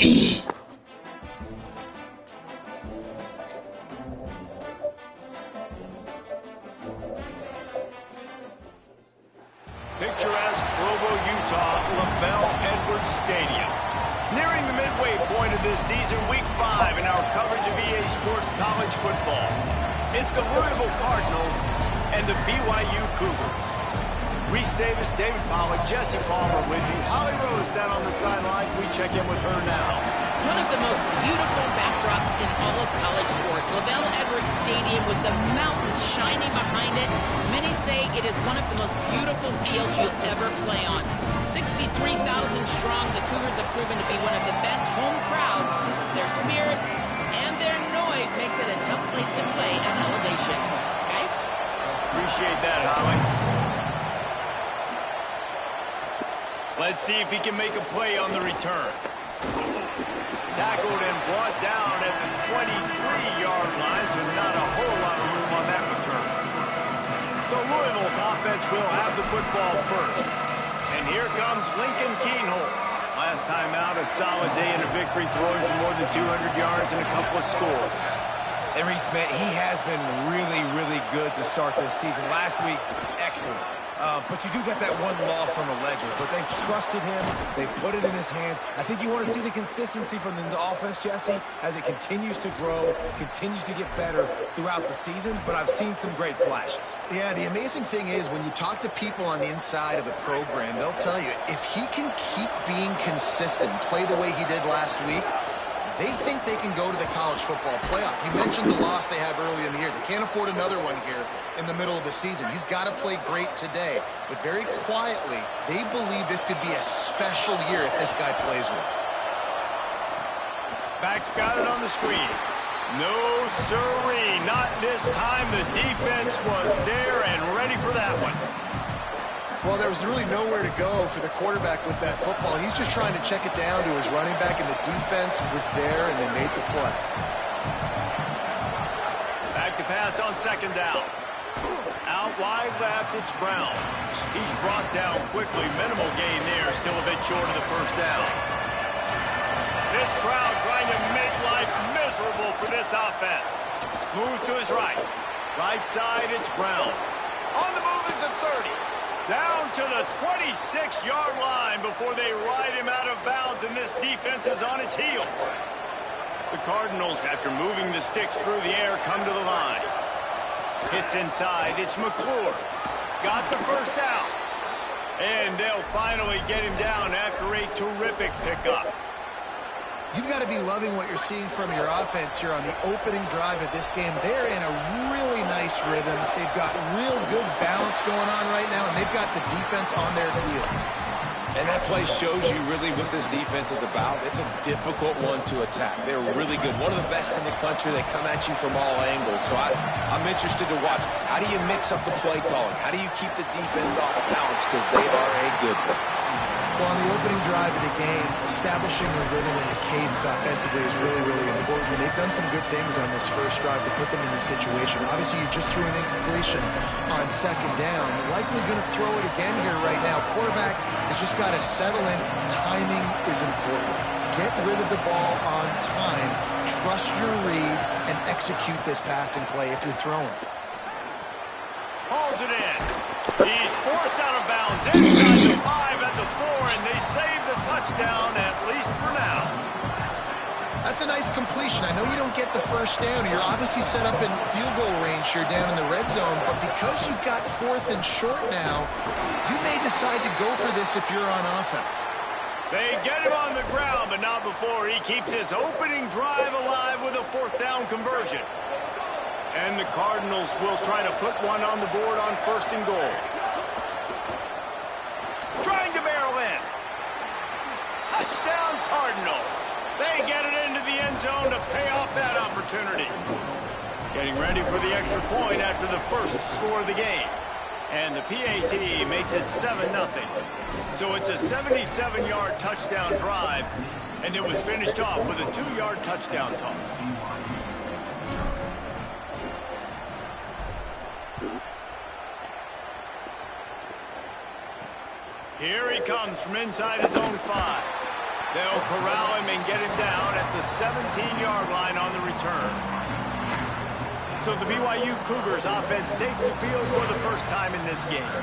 Picturesque Provo, Utah, LaBelle Edwards Stadium. Nearing the midway point of this season, week 5 in our coverage of EA Sports College football. It's the Louisville Cardinals and the BYU Cougars. Reese Davis, David Pollock, Jesse Palmer with you. Holly Rose down on the sidelines. We check in with her now. One of the most beautiful backdrops in all of college sports. LaBelle Edwards Stadium with the mountains shining behind it. Many say it is one of the most beautiful fields you'll ever play on. 63,000 strong, the Cougars have proven to be one of the best home crowds. Their spirit and their noise makes it a tough place to play at elevation. Guys? Appreciate that, Holly. Let's see if he can make a play on the return. Tackled and brought down at the 23-yard line, so not a whole lot of room on that return. So Louisville's offense will have the football first. And here comes Lincoln Keenholz. Last time out, a solid day in a victory, throwing for more than 200 yards and a couple of scores. And Reese, man, he has been really, really good to start this season. Last week, excellent. But you do get that one loss on the ledger. But they've trusted him. They've put it in his hands. I think you want to see the consistency from the offense, Jesse, as it continues to grow, continues to get better throughout the season. But I've seen some great flashes. Yeah, the amazing thing is when you talk to people on the inside of the program, they'll tell you if he can keep being consistent, play the way he did last week, they think they can go to the college football playoff. You mentioned the loss they have early in the year. They can't afford another one here in the middle of the season. He's got to play great today. But very quietly, they believe this could be a special year if this guy plays well. Back's got it on the screen. No siree, not this time. The defense was there and ready for that one. Well, there was really nowhere to go for the quarterback with that football. He's just trying to check it down to his running back, and the defense was there, and they made the play. Back to pass on second down. Out wide left, it's Brown. He's brought down quickly. Minimal gain there, still a bit short of the first down. This crowd trying to make life miserable for this offense. Move to his right. Right side, it's Brown. On the move is the 30. Down to the 26-yard line before they ride him out of bounds, and this defense is on its heels. The Cardinals, after moving the sticks through the air, come to the line. Hits inside. It's McClure. Got the first down. And they'll finally get him down after a terrific pickup. You've got to be loving what you're seeing from your offense here on the opening drive of this game. They're in a really nice rhythm. They've got real good balance going on right now, and they've got the defense on their heels. And that play shows you really what this defense is about. It's a difficult one to attack. They're really good. One of the best in the country. They come at you from all angles. So I'm interested to watch. How do you mix up the play calling? How do you keep the defense off balance? Because they are a good one. Well, on the opening drive of the game, establishing a rhythm and a cadence offensively is really, really important. They've done some good things on this first drive to put them in this situation. Obviously, you just threw an incompletion on second down. Likely going to throw it again here right now. Quarterback has just got to settle in. Timing is important. Get rid of the ball on time. Trust your read and execute this passing play if you're throwing. Hauls it in. He's forced out of bounds inside the 5 at the 4, and they save the touchdown, at least for now. That's a nice completion. I know you don't get the first down. You're obviously set up in field goal range here down in the red zone, but because you've got 4th and short now, you may decide to go for this if you're on offense. They get him on the ground, but not before he keeps his opening drive alive with a 4th down conversion. And the Cardinals will try to put one on the board on 1st and goal. Trying to barrel in. Touchdown Cardinals. They get it into the end zone to pay off that opportunity. Getting ready for the extra point after the first score of the game. And the PAT makes it 7-0. So it's a 77-yard touchdown drive, and it was finished off with a 2-yard touchdown toss. Here he comes from inside his own 5. They'll corral him and get him down at the 17-yard line on the return. So the BYU Cougars offense takes the field for the first time in this game.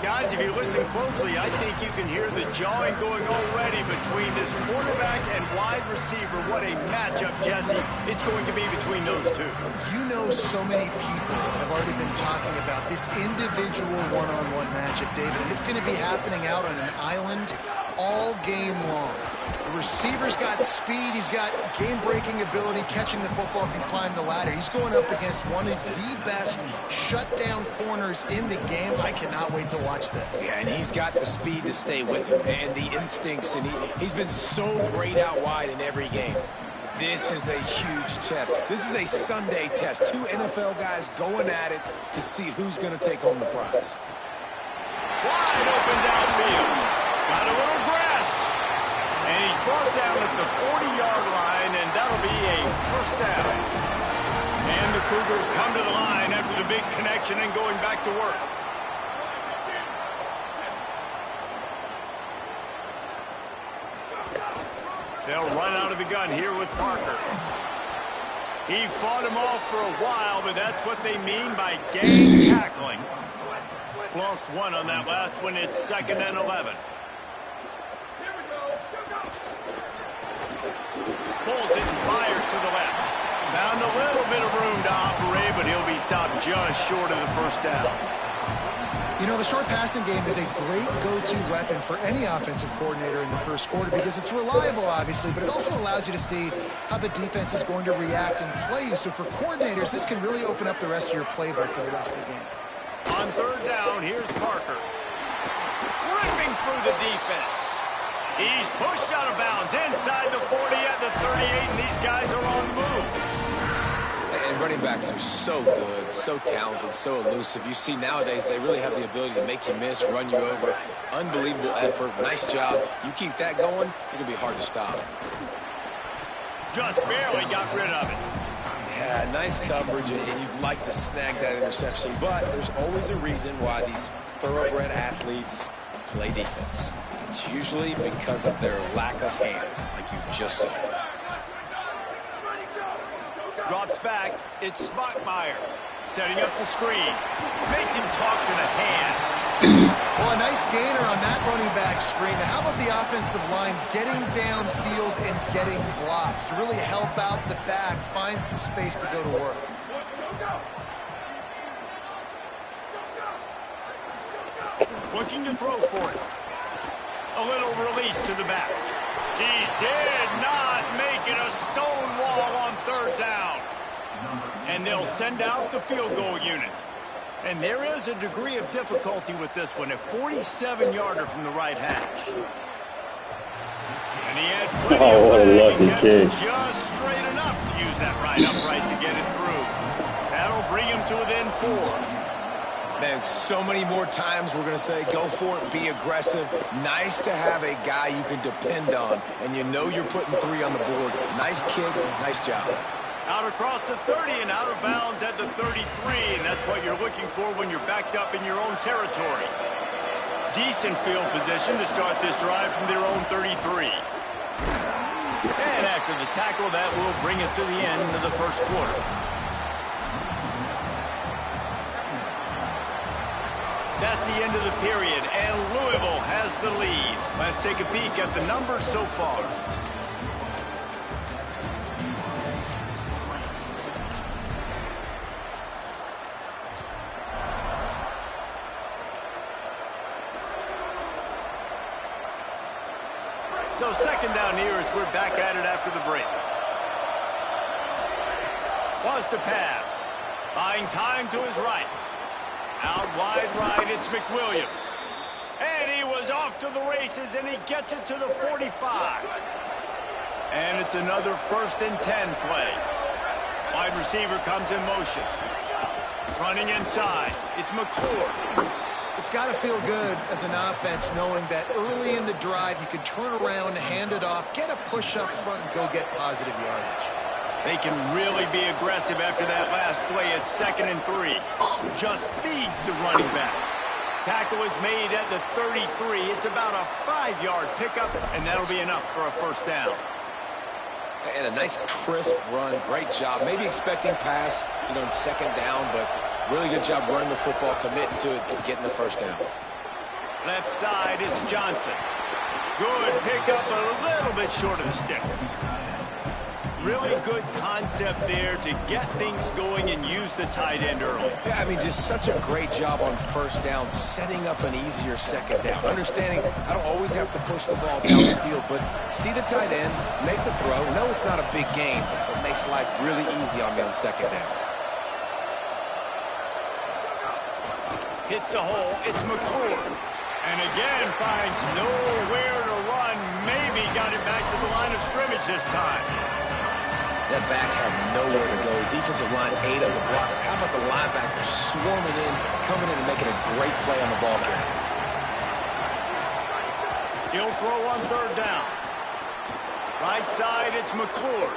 Guys, if you listen closely, I think you can hear the jawing going already between this quarterback and wide receiver. What a matchup, Jesse, it's going to be between those two. You know, so many people have already been talking about this individual one-on-one matchup, David, and it's going to be happening out on an island all game long. The receiver's got speed, he's got game-breaking ability, catching the football, can climb the ladder. He's going up against one of the best shutdown corners in the game. I cannot wait to watch this. Yeah, and he's got the speed to stay with him and the instincts, and he's been so great out wide in every game. This is a huge test. This is a Sunday test. Two NFL guys going at it to see who's going to take home the prize. Wide open downfield. Got a little grass. And he's brought down at the 40-yard line, and that'll be a first down. And the Cougars come to the line after the big connection and going back to work. They'll run out of the gun here with Parker. He fought him off for a while, but that's what they mean by gang tackling. Lost one on that last one. It's 2nd and 11. Pulls it and fires to the left. Found a little bit of room to operate, but he'll be stopped just short of the first down. You know, the short passing game is a great go-to weapon for any offensive coordinator in the first quarter because it's reliable, obviously, but it also allows you to see how the defense is going to react and play you. So for coordinators, this can really open up the rest of your playbook for the rest of the game. On 3rd down, here's Parker. Ripping through the defense. He's pushed out of bounds inside the 40 at the 38, and these guys are on the move. And running backs are so good, so talented, so elusive. You see nowadays they really have the ability to make you miss, run you over. Unbelievable effort. Nice job. You keep that going, it'll be hard to stop. Just barely got rid of it. Yeah, nice coverage, and you'd like to snag that interception, but there's always a reason why these thoroughbred athletes play defense. It's usually because of their lack of hands, like you just saw. Drops back. It's Spockmeyer. Setting up the screen. Makes him talk to the hand. Well, a nice gainer on that running back screen. Now, how about the offensive line getting downfield and getting blocks to really help out the back, find some space to go to work? Looking to throw for it. A little release to the back. He did not make it a stone wall on 3rd down. And they'll send out the field goal unit. And there is a degree of difficulty with this one, a 47-yarder from the right hash. And he had plenty of what a leg. lucky He kept kick. it just straight enough to use that right upright to get it through. That'll bring him to within 4. Man, so many more times we're going to say, go for it, be aggressive. Nice to have a guy you can depend on, and you know you're putting 3 on the board. Nice kick, nice job. Out across the 30 and out of bounds at the 33, and that's what you're looking for when you're backed up in your own territory. Decent field position to start this drive from their own 33. And after the tackle, that will bring us to the end of the first quarter. That's the end of the period, and Louisville has the lead. Let's take a peek at the numbers so far. So 2nd down here as we're back at it after the break. Wants to pass. Buying time to his right. Out wide right, it's McWilliams. And he was off to the races, and he gets it to the 45. And it's another 1st and 10 play. Wide receiver comes in motion. Running inside, it's McClure. It's got to feel good as an offense knowing that early in the drive you can turn around, hand it off, get a push up front, and go get positive yardage. They can really be aggressive after that last play at 2nd and 3. Just feeds the running back. Tackle is made at the 33. It's about a 5-yard pickup, and that'll be enough for a first down. And a nice crisp run. Great job. Maybe expecting pass, in second down, but really good job running the football, committing to it, and getting the first down. Left side, it's Johnson. Good pickup, a little bit short of the sticks. Really good concept there to get things going and use the tight end early. Yeah, just such a great job on first down, setting up an easier second down. Understanding I don't always have to push the ball down the field, but see the tight end, make the throw. No, it's not a big gain, but it makes life really easy on me on second down. Hits the hole, it's McClure. And again, finds nowhere to run. Maybe got it back to the line of scrimmage this time. That back had nowhere to go. Defensive line ate up the blocks. How about the linebacker swarming in, coming in and making a great play on the ball carrier? He'll throw on third down. Right side, it's McClure.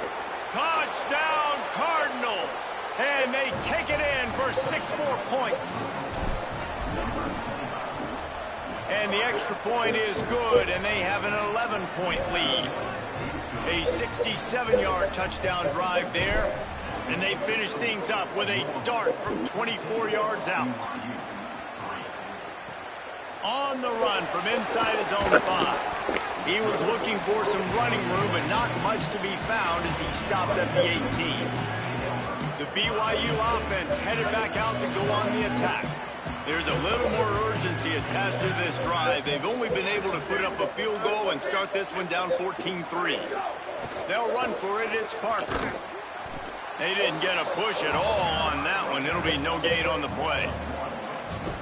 Touchdown, Cardinals! And they take it in for 6 more points. And the extra point is good, and they have an 11-point lead. A 67-yard touchdown drive there, and they finish things up with a dart from 24 yards out. On the run from inside his own 5. He was looking for some running room, but not much to be found as he stopped at the 18. The BYU offense headed back out to go on the attack. There's a little more urgency attached to this drive. They've only been able to put up a field goal and start this one down 14-3. They'll run for it. It's Parker. They didn't get a push at all on that one. It'll be no gain on the play.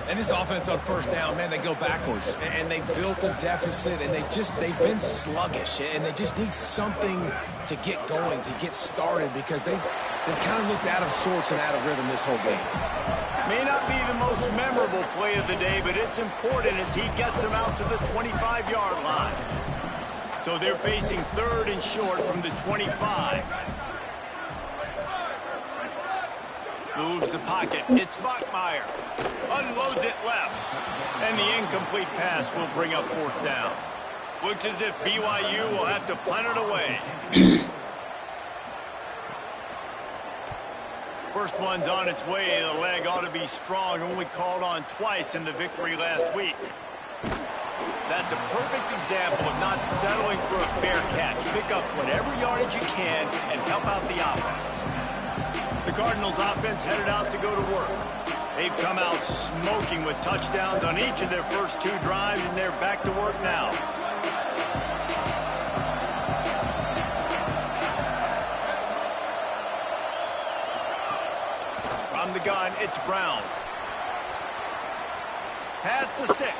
And this offense on first down, man, they go backwards. And they built a deficit, and they've been sluggish. And they just need something to get going, to get started, because they've kind of looked out of sorts and out of rhythm this whole game. May not be the most memorable play of the day, but it's important as he gets them out to the 25-yard line. So they're facing third and short from the 25. Moves the pocket. It's Bachmeier. Unloads it left. And the incomplete pass will bring up fourth down. Looks as if BYU will have to punt it away. First one's on its way. The leg ought to be strong. Only called on twice in the victory last week. That's a perfect example of not settling for a fair catch. Pick up whatever yardage you can and help out the offense. The Cardinals offense headed out to go to work. They've come out smoking with touchdowns on each of their first 2 drives, and they're back to work now. From the gun, it's Brown. Pass to 6.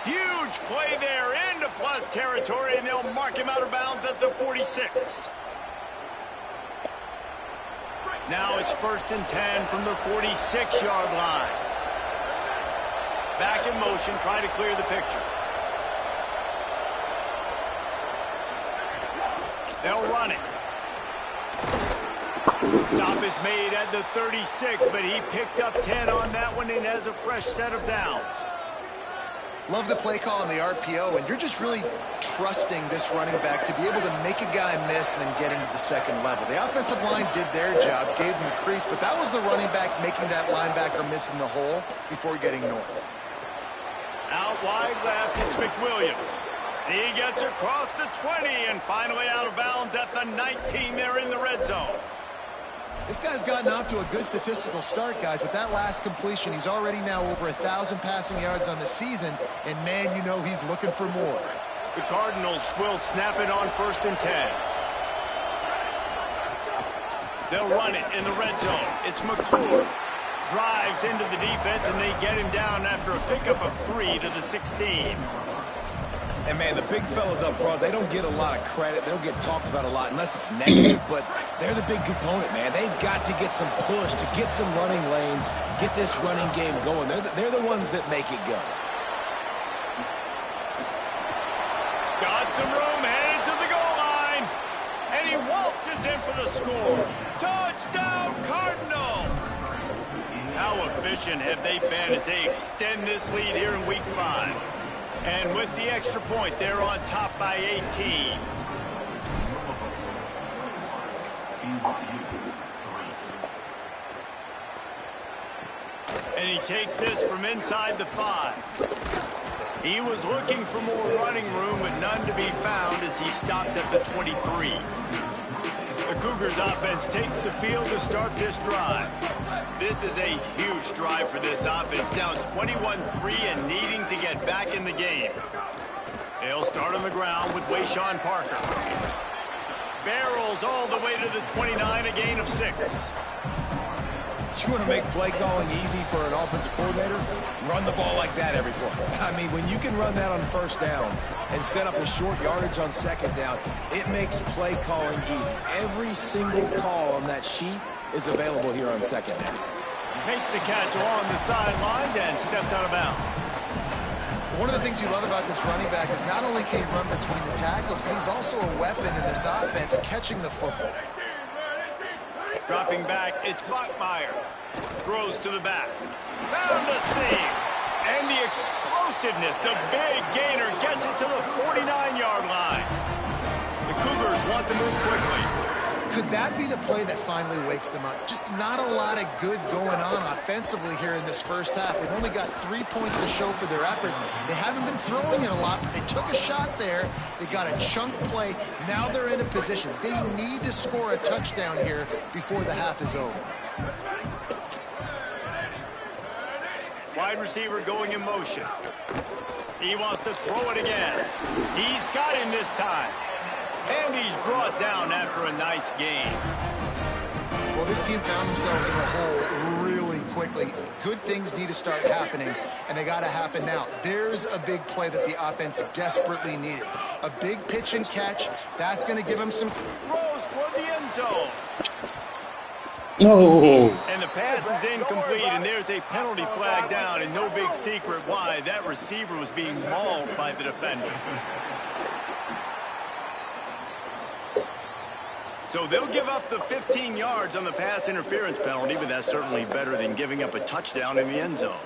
Huge play there into plus territory, and they'll mark him out of bounds at the 46. Now it's 1st and 10 from the 46-yard line. Back in motion, trying to clear the picture. They'll run it. Stop is made at the 36, but he picked up 10 on that one and has a fresh set of downs. Love the play call on the RPO, and you're just really trusting this running back to be able to make a guy miss and then get into the second level. The offensive line did their job, gave him a crease, but that was the running back making that linebacker miss in the hole before getting north. Out wide left, it's McWilliams. He gets across the 20 and finally out of bounds at the 19. They're in the red zone. This guy's gotten off to a good statistical start, guys. With that last completion, he's already now over 1,000 passing yards on the season, and man, you know he's looking for more. The Cardinals will snap it on 1st and 10. They'll run it in the red zone. It's McClure. Drives into the defense, and they get him down after a pickup of 3 to the 16. And, man, the big fellas up front, they don't get a lot of credit. They don't get talked about a lot unless it's negative, but they're the big component, man. They've got to get some push, to get some running lanes, get this running game going. They're the ones that make it go. Got some room, headed to the goal line, and he waltzes in for the score. Touchdown, Cardinals! how efficient have they been as they extend this lead here in week 5. And with the extra point, they're on top by 18. And he takes this from inside the 5. He was looking for more running room, but none to be found as he stopped at the 23. The Cougars offense takes the field to start this drive. This is a huge drive for this offense, down 21-3 and needing to get back in the game. They'll start on the ground with Wayshawn Parker. Barrels all the way to the 29, a gain of 6. You want to make play calling easy for an offensive coordinator? Run the ball like that every play. I mean, when you can run that on first down and set up a short yardage on second down, it makes play calling easy. Every single call on that sheet is available here on second down. Makes the catch along the sidelines and steps out of bounds. One of the things you love about this running back is not only can he run between the tackles, but he's also a weapon in this offense, catching the football. Dropping back, it's Bachmeier. Throws to the back. Found a seam. And the explosiveness, the big gainer gets it to the 49-yard line. The Cougars want to move quickly. Could that be the play that finally wakes them up? Just not a lot of good going on offensively here in this first half. They've only got 3 points to show for their efforts. They haven't been throwing it a lot, but they took a shot there. They got a chunk play. Now they're in a position. They need to score a touchdown here before the half is over. Wide receiver going in motion. He wants to throw it again. He's got him this time. And he's brought down after a nice gain. Well, this team found themselves in a hole really quickly. Good things need to start happening, and they got to happen now. There's a big play that the offense desperately needed. A big pitch and catch. That's going to give them some throws toward the end zone. No. And the pass is incomplete, and there's a penalty flag down, and no big secret why. That receiver was being mauled by the defender. So they'll give up the 15 yards on the pass interference penalty, but that's certainly better than giving up a touchdown in the end zone.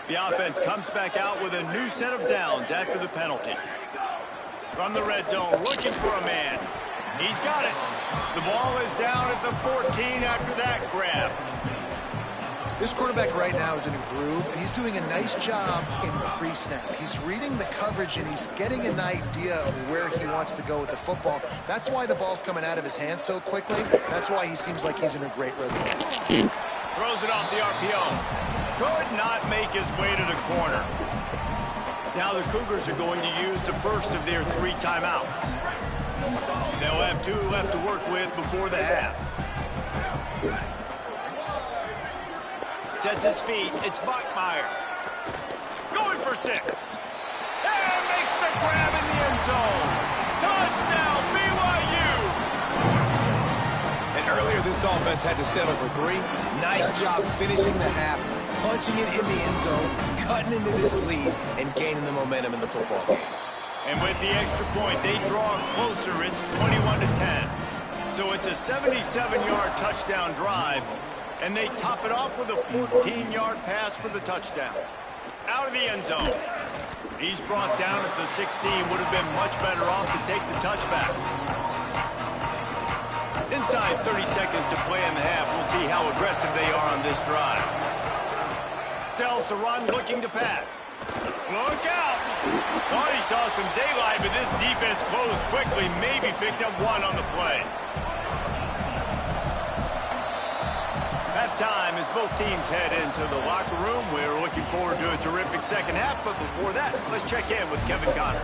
The offense comes back out with a new set of downs after the penalty. From the red zone, looking for a man. He's got it. The ball is down at the 14 after that grab. This quarterback right now is in a groove, and he's doing a nice job in pre-snap. He's reading the coverage, and he's getting an idea of where he wants to go with the football. That's why the ball's coming out of his hands so quickly. That's why he seems like he's in a great rhythm. Throws it off the RPO. Could not make his way to the corner. Now the Cougars are going to use the first of their 3 timeouts. They'll have 2 left to work with before the half. Sets his feet. It's Bachmeier. Going for 6. And makes the grab in the end zone. Touchdown, BYU! And earlier this offense had to settle for 3. Nice job finishing the half, punching it in the end zone, cutting into this lead, and gaining the momentum in the football game. And with the extra point, they draw closer. It's 21-10. So it's a 77-yard touchdown drive. And they top it off with a 14-yard pass for the touchdown. Out of the end zone. He's brought down at the 16. Would have been much better off to take the touchback. Inside 30 seconds to play in the half. We'll see how aggressive they are on this drive. Sells to run, looking to pass. Look out! Thought he saw some daylight, but this defense closed quickly. Maybe picked up 1 on the play. Halftime as both teams head into the locker room. We're looking forward to a terrific second half, but before that, let's check in with Kevin Connor.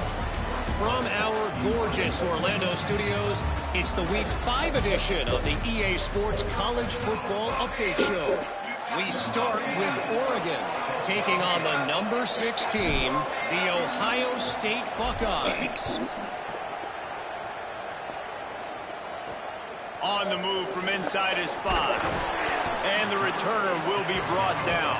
From our gorgeous Orlando studios, it's the Week 5 edition of the EA Sports College Football Update Show. We start with Oregon, taking on the number 6 team, the Ohio State Buckeyes. On the move from inside his 5. And the returner will be brought down.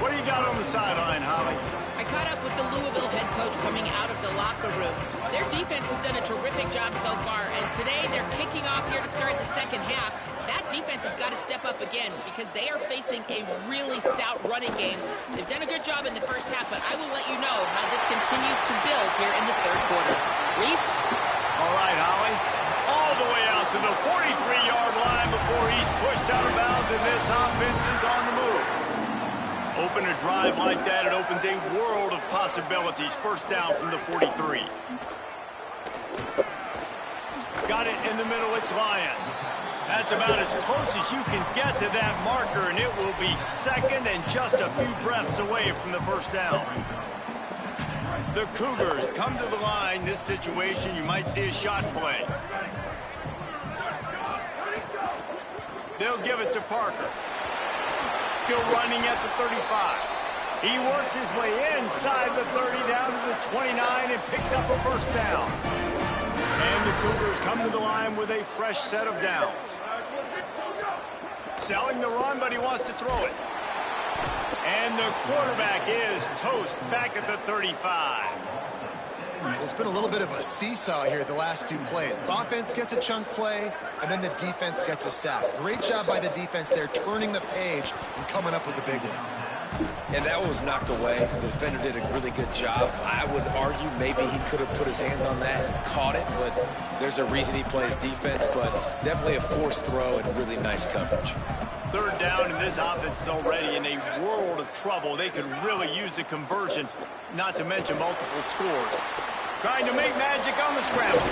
What do you got on the sideline, Holly? I caught up with the Louisville head coach coming out of the locker room. Their defense has done a terrific job so far, and today they're kicking off here to start the second half. That defense has got to step up again because they are facing a really stout running game. They've done a good job in the first half, but I will let you know how this continues to build here in the third quarter. Reese? All right, Holly. All the way out to the 43-yard line before he's pushed out of bounds, and this offense is on the move. Open a drive like that, it opens a world of possibilities. First down from the 43. Got it in the middle, it's Lions. That's about as close as you can get to that marker, and it will be second and just a few breaths away from the first down. The Cougars come to the line. This situation, you might see a shot play. They'll give it to Parker. Still running at the 35. He works his way inside the 30 down to the 29 and picks up a first down. And the Cougars come to the line with a fresh set of downs. Selling the run, but he wants to throw it. And the quarterback is toast back at the 35. Well, it's been a little bit of a seesaw here the last two plays. The offense gets a chunk play, and then the defense gets a sack. Great job by the defense there, turning the page and coming up with the big one. And that one was knocked away. The defender did a really good job. I would argue maybe he could have put his hands on that and caught it, but there's a reason he plays defense, but definitely a forced throw and really nice coverage. Third down, and this offense is already in a world of trouble. They could really use a conversion, not to mention multiple scores. Trying to make magic on the scramble.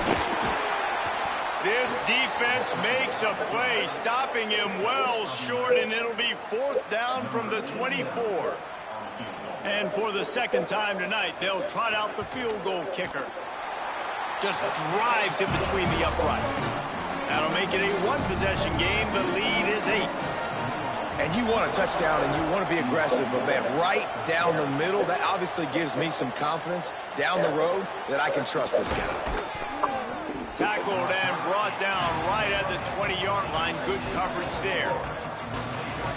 This defense makes a play, stopping him well short, and it'll be fourth down from the 24. And for the second time tonight, they'll trot out the field goal kicker. Just drives it between the uprights. That'll make it a one-possession game. The lead is 8. And you want a touchdown, and you want to be aggressive, but, man, right down the middle, that obviously gives me some confidence down the road that I can trust this guy. Tackled and brought down right at the 20-yard line. Good coverage there.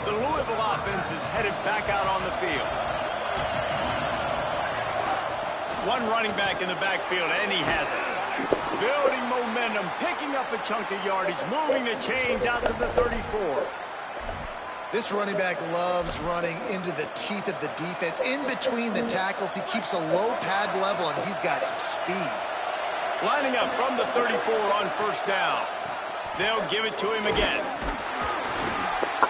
The Louisville offense is headed back out on the field. One running back in the backfield, and he has it. Building momentum, picking up a chunk of yardage, moving the chains out to the 34. This running back loves running into the teeth of the defense. In between the tackles, he keeps a low pad level, and he's got some speed. Lining up from the 34 on first down. They'll give it to him again.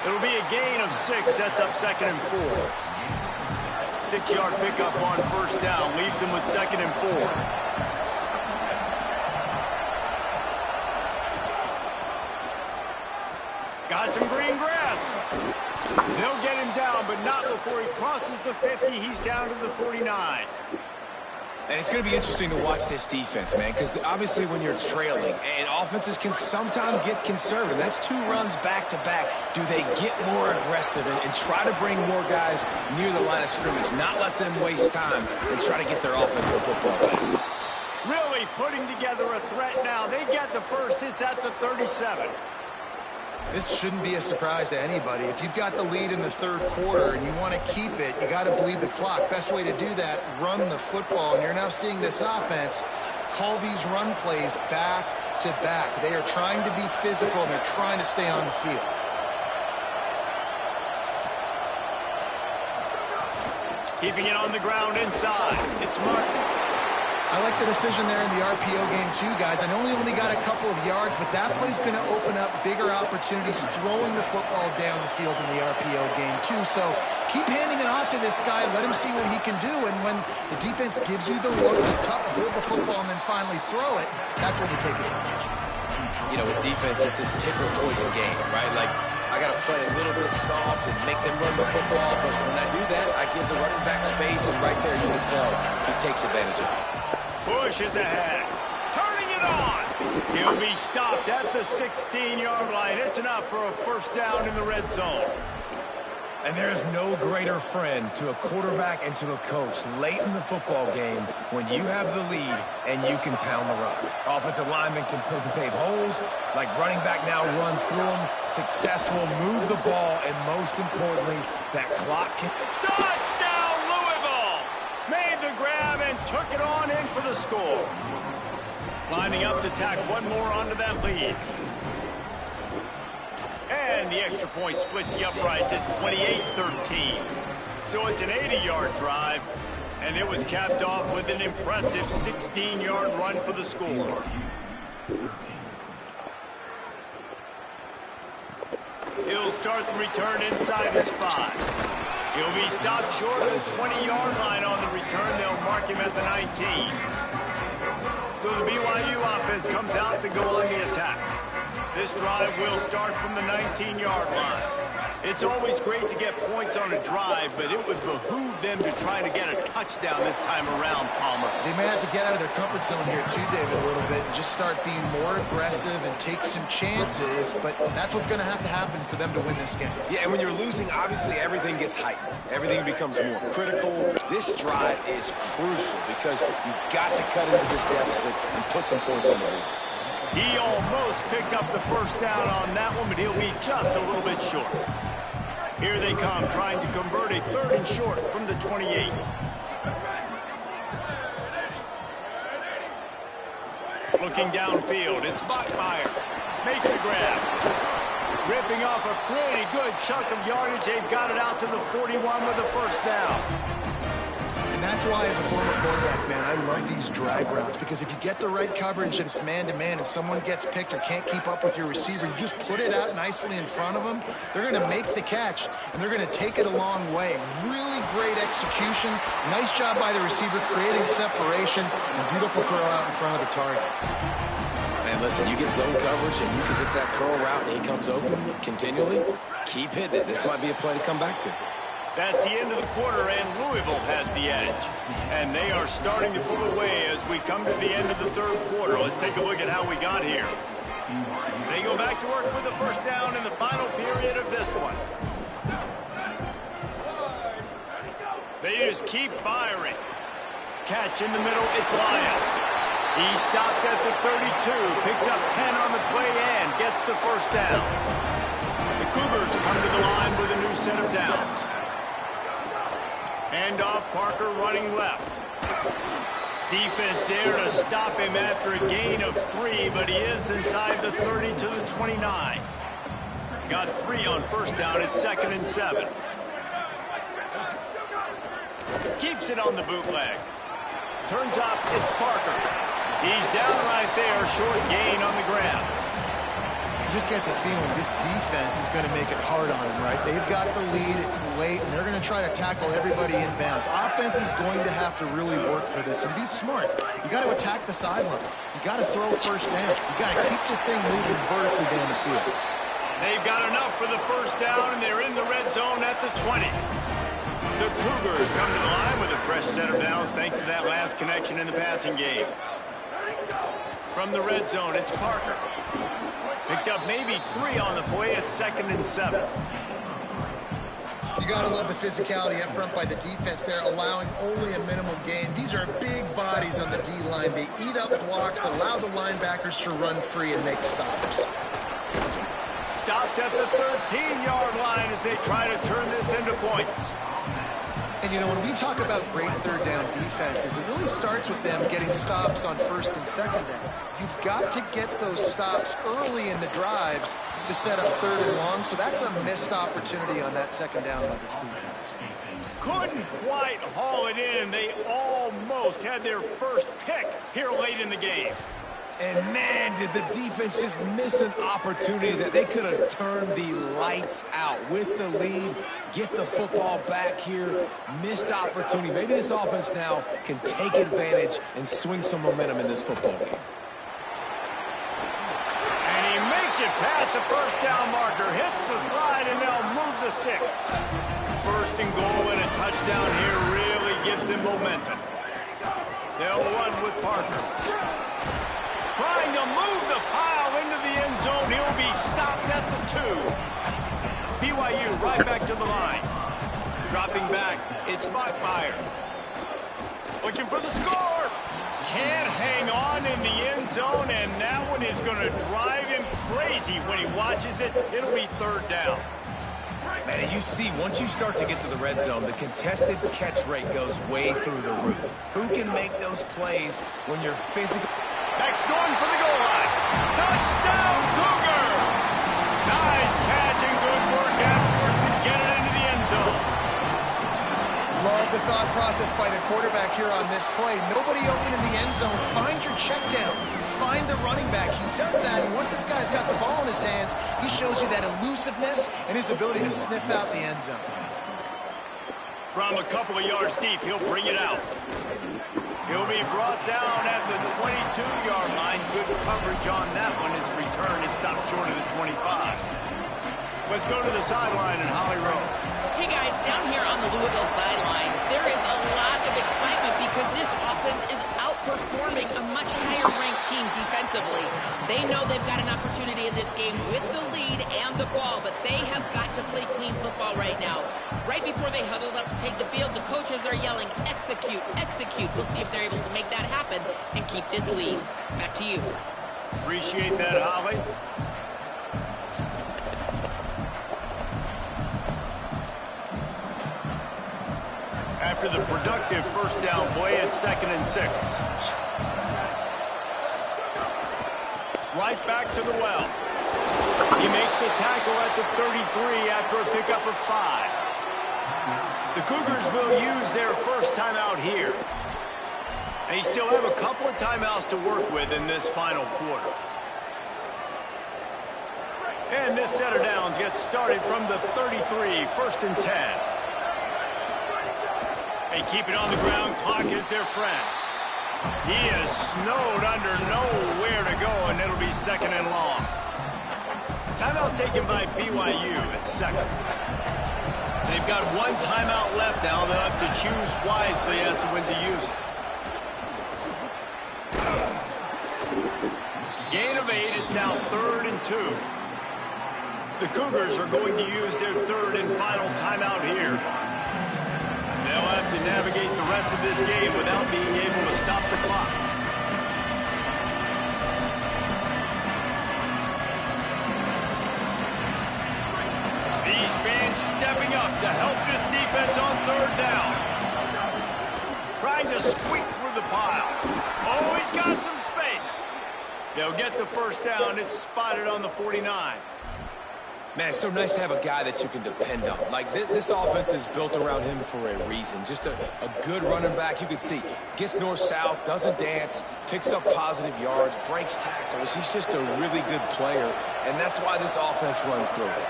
It'll be a gain of 6. That's up second and 4. 6-yard pickup on first down. Leaves him with second and 4. Got some green grass. They'll get him down, but not before he crosses the 50. He's down to the 49. And it's going to be interesting to watch this defense, man, because obviously when you're trailing, and offenses can sometimes get conservative. That's 2 runs back-to-back. Do they get more aggressive and try to bring more guys near the line of scrimmage, not let them waste time, and try to get their offense the football back? Really putting together a threat now. They get the first. It's at the 37. This shouldn't be a surprise to anybody. If you've got the lead in the third quarter and you want to keep it, you got to bleed the clock. Best way to do that, run the football. And you're now seeing this offense call these run plays back to back. They are trying to be physical, and they're trying to stay on the field. Keeping it on the ground inside. It's Martin. I like the decision there in the RPO game too, guys. I know he only got a couple of yards, but that play's going to open up bigger opportunities throwing the football down the field in the RPO game too. So keep handing it off to this guy. Let him see what he can do. And when the defense gives you the look to hold the football and then finally throw it, that's when you take advantage. You know, with defense, it's this pick or poison game, right? Like, I got to play a little bit soft and make them run the football, but when I do that, I give the running back space, and right there you can tell he takes advantage of it. Pushes ahead. Turning it on. He'll be stopped at the 16-yard line. It's enough for a first down in the red zone. And there is no greater friend to a quarterback and to a coach late in the football game when you have the lead and you can pound the rock. Offensive linemen can pave holes, like running back now runs through them, successful, move the ball, and most importantly, that clock can... Touchdown, Louisville! made the grab and took it on in for the score. Lining up to tack one more onto that lead. And the extra point splits the uprights. It's 28-13. So it's an 80-yard drive, and it was capped off with an impressive 16-yard run for the score. He'll start the return inside his 5. He'll be stopped short of the 20-yard line on the return. They'll mark him at the 19. So the BYU offense comes out to go on the attack. This drive will start from the 19-yard line. It's always great to get points on a drive, but it would behoove them to try to get a touchdown this time around, Palmer. They may have to get out of their comfort zone here too, David, a little bit, and just start being more aggressive and take some chances, but that's what's going to happen for them to win this game. Yeah, and when you're losing, obviously everything gets heightened. Everything becomes more critical. This drive is crucial because you've got to cut into this deficit and put some points on the board. He almost picked up the first down on that one, but he'll be just a little bit short. Here they come, trying to convert a 3rd and short from the 28. Looking downfield, it's Bachmeier. Makes the grab. Ripping off a pretty good chunk of yardage. They've got it out to the 41 with a first down. And that's why, as a former quarterback, man, I love these drag routes, because if you get the right coverage and it's man-to-man and someone gets picked or can't keep up with your receiver, you just put it out nicely in front of them. They're going to make the catch, and they're going to take it a long way. Really great execution. Nice job by the receiver creating separation, and beautiful throw out in front of the target. Man, listen, you get zone coverage and you can hit that curl route and he comes open continually. Keep hitting it. This might be a play to come back to. That's the end of the quarter, and Louisville has the edge. And they are starting to pull away as we come to the end of the 3rd quarter. Let's take a look at how we got here. They go back to work with the first down in the final period of this one. They just keep firing. Catch in the middle, it's Lyons. He stopped at the 32, picks up 10 on the play and gets the first down. The Cougars come to the line with a new set of downs. Hand off, Parker running left. Defense there to stop him after a gain of 3, but he is inside the 30 to the 29. Got 3 on first down at 2nd and 7. Keeps it on the bootleg. Turns up, it's Parker. He's down right there, short gain on the grab. You just get the feeling this defense is going to make it hard on them, right? They've got the lead, it's late, and they're going to try to tackle everybody inbounds. Offense is going to have to really work for this and be smart. You got to attack the sidelines. You got to throw first downs. You got to keep this thing moving vertically down the field. They've got enough for the first down, and they're in the red zone at the 20. The Cougars come to the line with a fresh set of downs thanks to that last connection in the passing game. From the red zone, it's Parker. Picked up maybe 3 on the play at 2nd and 7. You got to love the physicality up front by the defense there, allowing only a minimal gain. These are big bodies on the D-line. They eat up blocks, allow the linebackers to run free and make stops. Stopped at the 13-yard line as they try to turn this into points. And, you know, when we talk about great third down defenses, it really starts with them getting stops on first and second down. You've got to get those stops early in the drives to set up 3rd and long, so that's a missed opportunity on that second down by this defense. Couldn't quite haul it in. They almost had their first pick here late in the game. And man, did the defense just miss an opportunity that they could have turned the lights out with the lead, get the football back here, missed opportunity. Maybe this offense now can take advantage and swing some momentum in this football game. And he makes it past the first down marker, hits the side, and they'll move the sticks. First and goal and a touchdown here really gives them momentum. They'll run with Parker. Trying to move the pile into the end zone. He'll be stopped at the 2. BYU right back to the line. Dropping back, it's Bachmeier. Looking for the score. Can't hang on in the end zone, and that one is going to drive him crazy when he watches it. It'll be 3rd down. Man, as you see, once you start to get to the red zone, the contested catch rate goes way through the roof. Who can make those plays when you're physical? Next going for the goal line. Touchdown, Cougar! Nice catch and good work afterwards to get it into the end zone. Love the thought process by the quarterback here on this play. Nobody open in the end zone. Find your check down. Find the running back. He does that, and once this guy's got the ball in his hands, he shows you that elusiveness and his ability to sniff out the end zone. From a couple of yards deep, he'll bring it out. He'll be brought down at the 22-yard line. Good coverage on that one. His return is stopped short of the 25. Let's go to the sideline in Holly Rowe. Hey guys, down here on the Louisville sideline, there is a lot of excitement because this offense is outperforming a much higher-ranked team defensively. They know they've got an opportunity in this game with the lead and the ball, but they have got to play clean football right now. Right before they huddled up to take the field, the coaches are yelling, execute, execute. We'll see if they're able to make that happen and keep this lead. Back to you. Appreciate that, Holly. After the productive first down play, it's 2nd and 6. Right back to the well. He makes the tackle at the 33 after a pickup of 5. The Cougars will use their first timeout here. They still have a couple of timeouts to work with in this final quarter. And this set of downs gets started from the 33, 1st and 10. They keep it on the ground. Clock is their friend. He is snowed under, nowhere to go, and it'll be 2nd and long. Timeout taken by BYU at 2nd. They've got one timeout left now. They'll have to choose wisely as to when to use it. Gain of 8 is now 3rd and 2. The Cougars are going to use their 3rd and final timeout here. They'll have to navigate the rest of this game without being able to stop the clock. These fans stepping up to help this defense on 3rd down. Trying to squeak through the pile. Oh, he's got some space. They'll get the first down. It's spotted on the 49. Man, it's so nice to have a guy that you can depend on. Like, this offense is built around him for a reason. Just a good running back. You can see, gets north-south, doesn't dance, picks up positive yards, breaks tackles. He's just a really good player, and that's why this offense runs through it.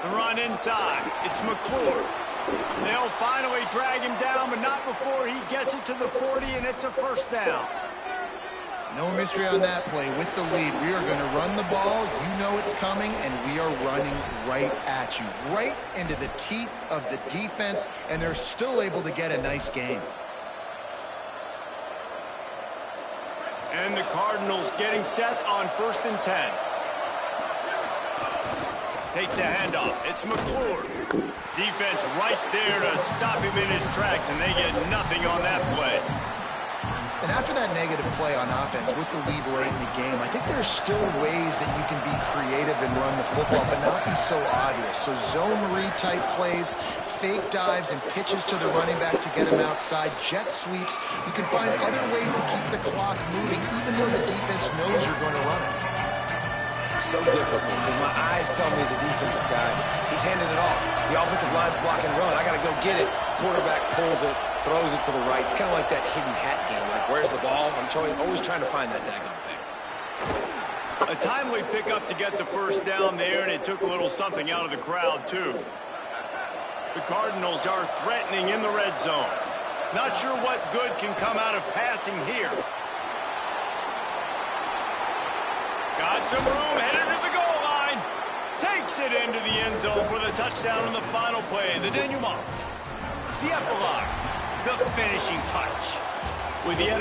The run inside. It's McClure. They'll finally drag him down, but not before he gets it to the 40, and it's a first down. No mystery on that play. With the lead, we are going to run the ball. You know it's coming, and we are running right at you, right into the teeth of the defense, and they're still able to get a nice game. And the Cardinals getting set on 1st and 10. Takes the handoff. It's McClure. Defense right there to stop him in his tracks, and they get nothing on that play. And after that negative play on offense with the lead late in the game, I think there's still ways that you can be creative and run the football, but not be so obvious. So zone read type plays, fake dives and pitches to the running back to get him outside, jet sweeps. You can find other ways to keep the clock moving, even though the defense knows you're going to run it. So difficult because my eyes tell me as a defensive guy, he's handing it off. The offensive line's blocking run. I got to go get it. Quarterback pulls it, throws it to the right. It's kind of like that hidden hat game. Like, where's the ball? I'm always trying to find that daggone thing. A timely pickup to get the first down there, and it took a little something out of the crowd, too. The Cardinals are threatening in the red zone. Not sure what good can come out of passing here. Got some room, headed to the goal line. Takes it into the end zone for the touchdown on the final play. The denouement. The epilogue. The finishing touch. With the